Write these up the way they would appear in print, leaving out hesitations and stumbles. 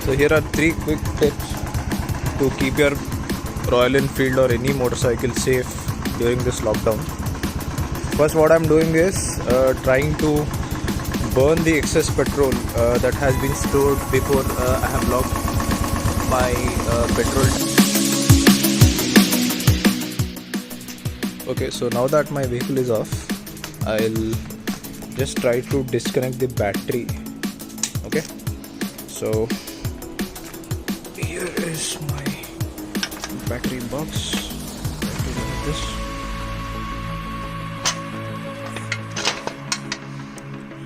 So here are 3 quick tips to keep your Royal Enfield or any motorcycle safe during this lockdown. First, what I'm doing is trying to burn the excess petrol that has been stored before I have locked my petrol. Okay, so now that my vehicle is off, I'll just try to disconnect the battery. Okay, so here is my battery box. Try to remove this.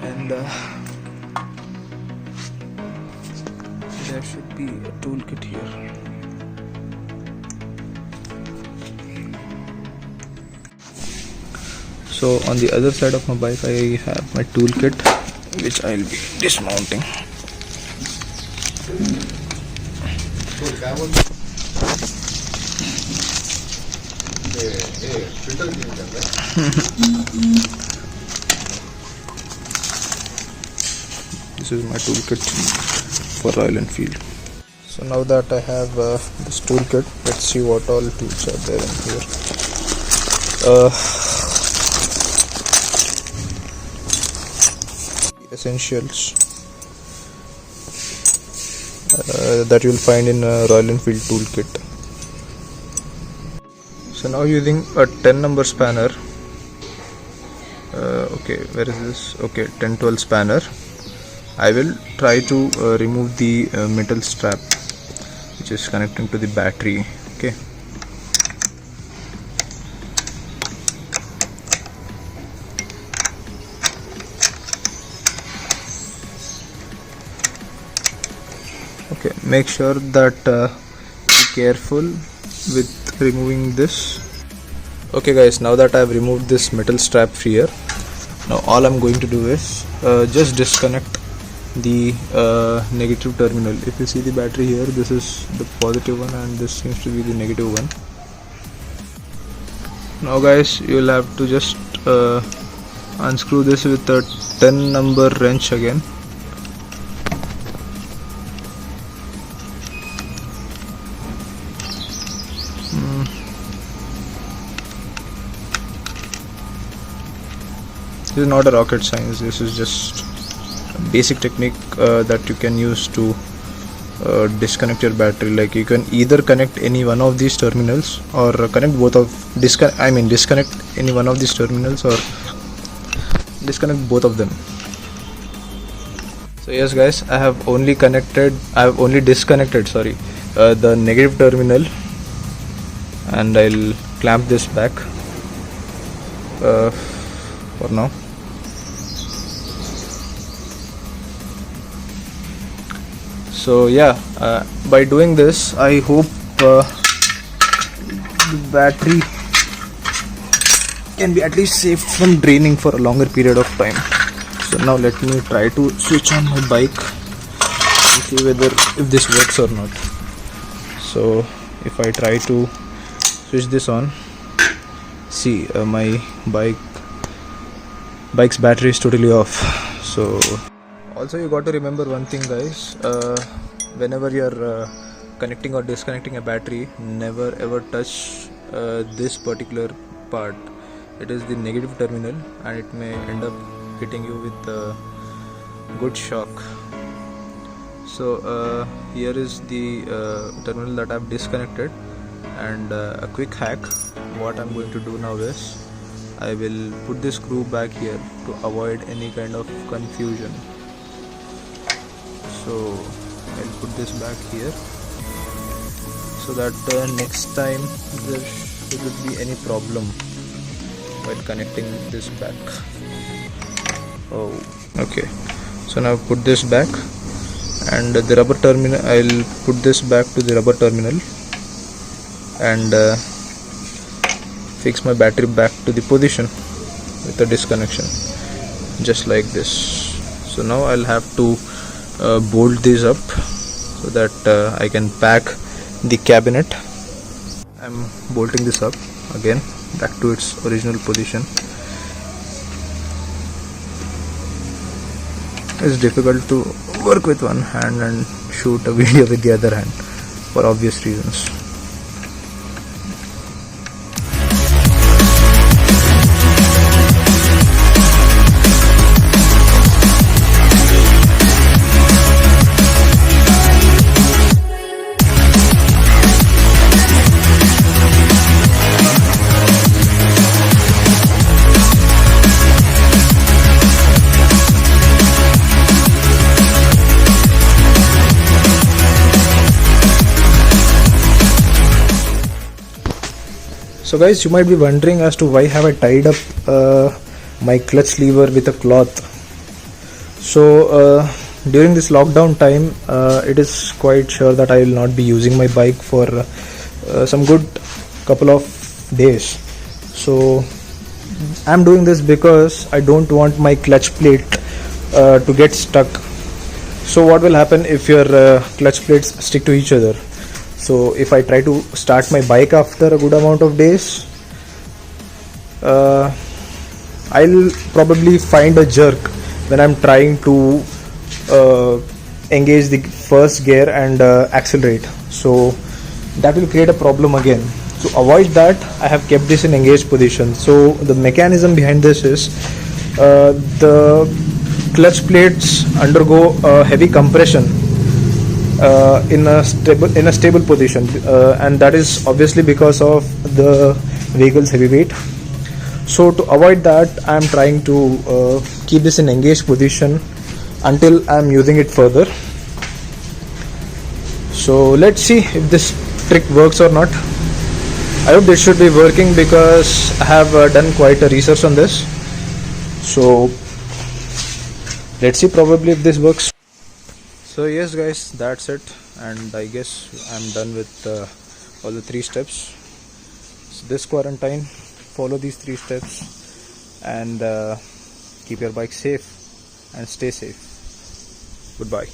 And there should be a toolkit here. So on the other side of my bike I have my toolkit, which I'll be dismounting. This is my toolkit for Royal Enfield. So now that I have this toolkit, let's see what all tools are there in here. Essentials that you will find in a Royal Enfield toolkit. So now using a 10 number spanner. Okay, where is this? Okay, 10-12 spanner. I will try to remove the metal strap which is connecting to the battery. Okay. Okay, make sure that be careful with removing this. Okay guys, now that I have removed this metal strap here, now all I'm going to do is just disconnect the negative terminal. If you see the battery here, this is the positive one and this seems to be the negative one. Now guys, you will have to just unscrew this with a 10 number wrench again. This is not a rocket science, this is just a basic technique that you can use to disconnect your battery. Like you can either connect any one of these terminals or connect both of disconnect any one of these terminals or disconnect both of them. So yes guys, I have only disconnected the negative terminal, and I'll clamp this back for now. So yeah, by doing this I hope the battery can be at least saved from draining for a longer period of time. So now let me try to switch on my bike and see whether if this works or not. So if I try to switch this on, see my bike's battery is totally off. So also you got to remember one thing guys, whenever you're connecting or disconnecting a battery, never ever touch this particular part. It is the negative terminal and it may end up hitting you with a good shock. So here is the terminal that I've disconnected, and a quick hack. What I'm going to do now is I will put this screw back here to avoid any kind of confusion. So I'll put this back here so that next time there shouldn't be any problem while connecting this back. Oh, okay. So now put this back, and the rubber terminal, I'll put this back to the rubber terminal and fix my battery back to the position with the disconnection, just like this. So now I'll have to bolt this up so that I can pack the cabinet. I'm bolting this up again back to its original position. It's difficult to work with one hand and shoot a video with the other hand for obvious reasons. So guys, you might be wondering as to why have I tied up my clutch lever with a cloth. So during this lockdown time, it is quite sure that I will not be using my bike for some good couple of days. So I'm doing this because I don't want my clutch plate to get stuck. So what will happen if your clutch plates stick to each other? So if I try to start my bike after a good amount of days, I'll probably find a jerk when I'm trying to engage the first gear and accelerate. So that will create a problem again. To avoid that, I have kept this in engaged position. So the mechanism behind this is the clutch plates undergo heavy compression in a stable position, and that is obviously because of the vehicle's heavy weight. So to avoid that, I am trying to keep this in engaged position until I am using it further. So let's see if this trick works or not. I hope this should be working because I have done quite a research on this. So let's see probably if this works. So yes guys, that's it, and I guess I'm done with all the 3 steps. So this quarantine, follow these 3 steps and keep your bike safe and stay safe. Goodbye.